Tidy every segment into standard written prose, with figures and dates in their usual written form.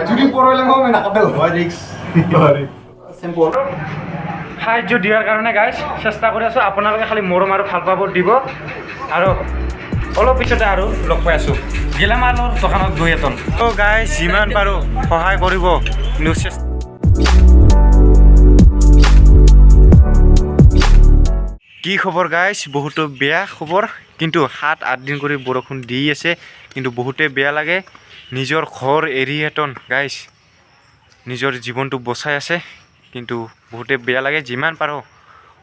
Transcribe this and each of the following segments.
যদি পড়লে মই নাকাটে হয় ৰিক্স সিম্পল সাহায্য দিয়াৰ কাৰণে গাইজ চেষ্টা কৰি আছোঁ আপোনালোকে খালি মৰম আৰু ভাল পাব দিব আৰু অলপ পিছতে আৰু লগ পাই আছোঁ গেলামালৰ দোকানত গৈ এতন তো গাইজ যিমান পাৰোঁ সহায় কৰিব নিউজ কি খবৰ গাইজ বহুতো বেয়া খবৰ কিন্তু 7-8 দিন কৰি বৰষুণ দি আছে কিন্তু বহুতে বেয়া লাগে নিজৰ ঘৰ এৰি এতন গাইজ নিজৰ জীৱনটো বচাই আছে কিন্তু বহুতে বেয়া লাগে যিমান পাৰোঁ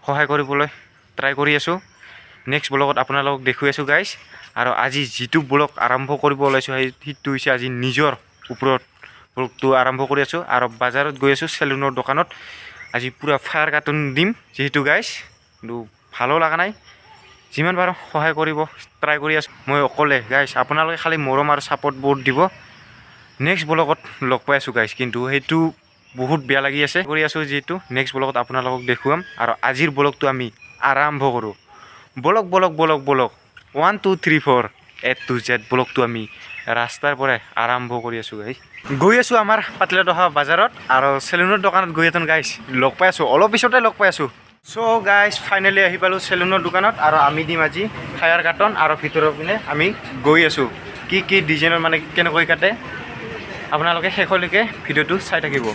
সহায় কৰিবলৈ ট্ৰাই কৰি আছোঁ নেক্সট ব্লগত আপোনালোকক দেখুৱাই আছোঁ গাইজ আৰু আজি যিটো ব্লগ আৰম্ভ কৰিব ওলাইছোঁ সেইটো হৈছে আজি নিজৰ ওপৰত ব্লগটো আৰম্ভ কৰি আছোঁ আৰু বজাৰত গৈ আছোঁ চেলুনৰ দোকানত আজি পূৰা ফায়াৰ কাৰ্টুন দিম যিহেতু গাইজ কিন্তু ভালো লগা নাই যিমান পাৰোঁ সহায় কৰিব ট্ৰাই কৰি আছোঁ মই অকলে গাইজ আপোনালোকে খালি মৰম আৰু ছাপৰ্ট বহুত দিব নেক্সট ব্লগত লগ পাই আছোঁ গাইজ কিন্তু সেইটো বহুত বেয়া লাগি আছে কৰি আছোঁ যিহেতু নেক্সট ব্লগত আপোনালোকক দেখুৱাম আৰু আজিৰ ব্লগটো আমি আৰম্ভ কৰোঁ ব্লগ 1 2 3 4 A to Z ব্লগটো আমি ৰাস্তাৰ পৰাই আৰম্ভ কৰি আছোঁ গাইজ গৈ আছোঁ আমাৰ পাতলাদহা বজাৰত আৰু চেলুনৰ দোকানত গৈ এতন গাইজ লগ পাই আছোঁ অলপ পিছতে লগ পাই আছোঁ চ' গাইজ ফাইনেলি আহি পালোঁ চেলুনৰ দোকানত আৰু আমি দিম আজি ফায়াৰ কাৰ্টন আৰু ভিতৰৰ পিনে আমি গৈ আছোঁ কি ডিজাইনৰ মানে কেনেকৈ কাটে আপোনালোকে শেষলৈকে ভিডিঅ'টো চাই থাকিব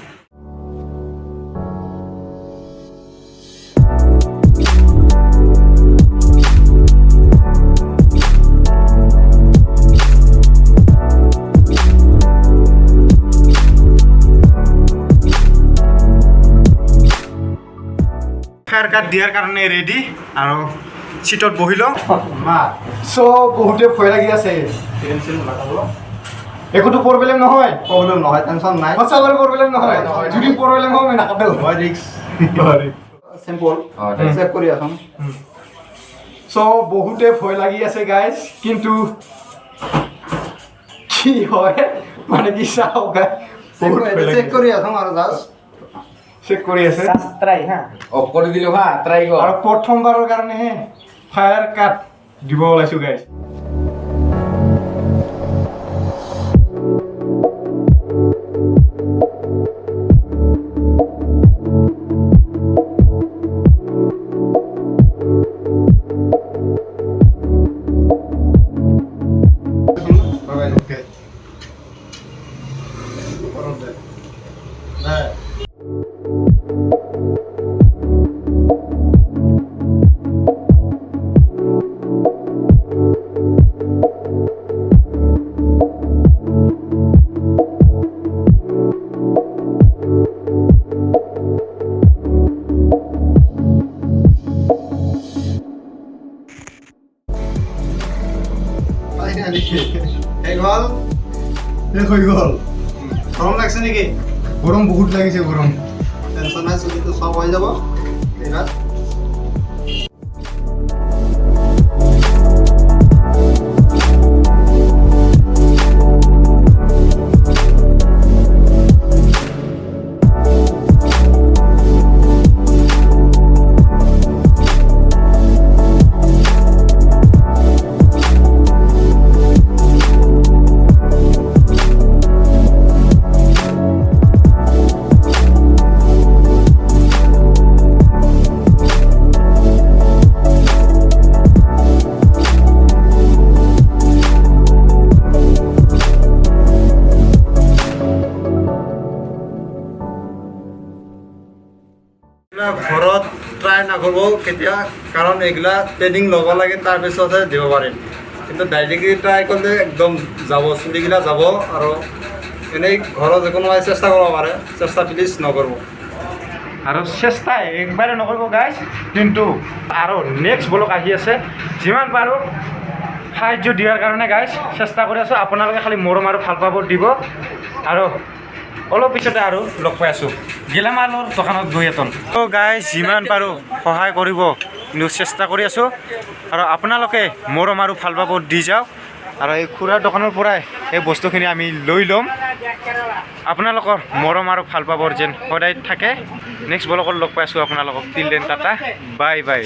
ফায়াৰ কাট দিয়াৰ কাৰণে ৰেডি আৰু চিটত বহি লওঁ সো বহুতে ভয় লাগি আছে একোটো প্রবলেম নহয় টেনশন নাই সঁচাকৈ প্রবলেম নহয় যদি প্রবলেম হয় মই নাকাটে হয় রিক্স সিম্পল চেক কৰি আছোঁ সো বহুতে ভয় লাগি আছে গাইজ কিন্তু কি হয় মানে কি চাও গাইজ চেক কৰি আছোঁ আৰু জাষ্ট চেক কৰি আছে ট্ৰাই হা অফ কৰি দিলো হা ট্ৰাই কৰ আৰু প্ৰথমবাৰৰ কাৰণে ফায়াৰ কাট দিব ওলাইছোঁ গাইজ হৈ গ'ল গৰম লাগছে নেকি গৰম বহুত লাগিছে গৰম টেনশ্যন নাই চলিটো চব হৈ যাব এইবাৰ ঘৰত ট্ৰাই নকৰিব কেতিয়া কাৰণ এইগিলা ট্ৰেইনিং ল'ব লাগে তাৰপিছতহে দিব পাৰিম কিন্তু ডাইৰেক্টলি ট্ৰাই কৰিলে একদম যাব চুলিগিলা যাব আৰু এনেই ঘৰত কোনোবাই চেষ্টা কৰিব পাৰে চেষ্টা প্লিজ নকৰিব আৰু চেষ্টা একবাৰে নকৰিব গাইজ কিন্তু আৰু নেক্সট ব্লগ আহি আছে যিমান পাৰোঁ সাহায্য দিয়াৰ কাৰণে গাইজ চেষ্টা কৰি আছোঁ আপোনালোকে খালি মৰম আৰু ভাল পাব দিব আৰু অলপ পিছতে আৰু লগ পাই আছোঁ গেলামালৰ দোকানত গৈ এতন তো গাইজ যিমান পাৰোঁ সহায় কৰিব কিন্তু চেষ্টা কৰি আছোঁ আৰু আপোনালোকে মৰম আৰু ভাল পাব দি যাওক আৰু এই খুৰাৰ দোকানৰ পৰাই এই বস্তুখিনি আমি লৈ ল'ম আপোনালোকৰ মৰম আৰু ভাল পাবৰ যেন সদায় থাকে নেক্সট ব্লগত লগ পাই আছোঁ আপোনালোকক till then tata bye bye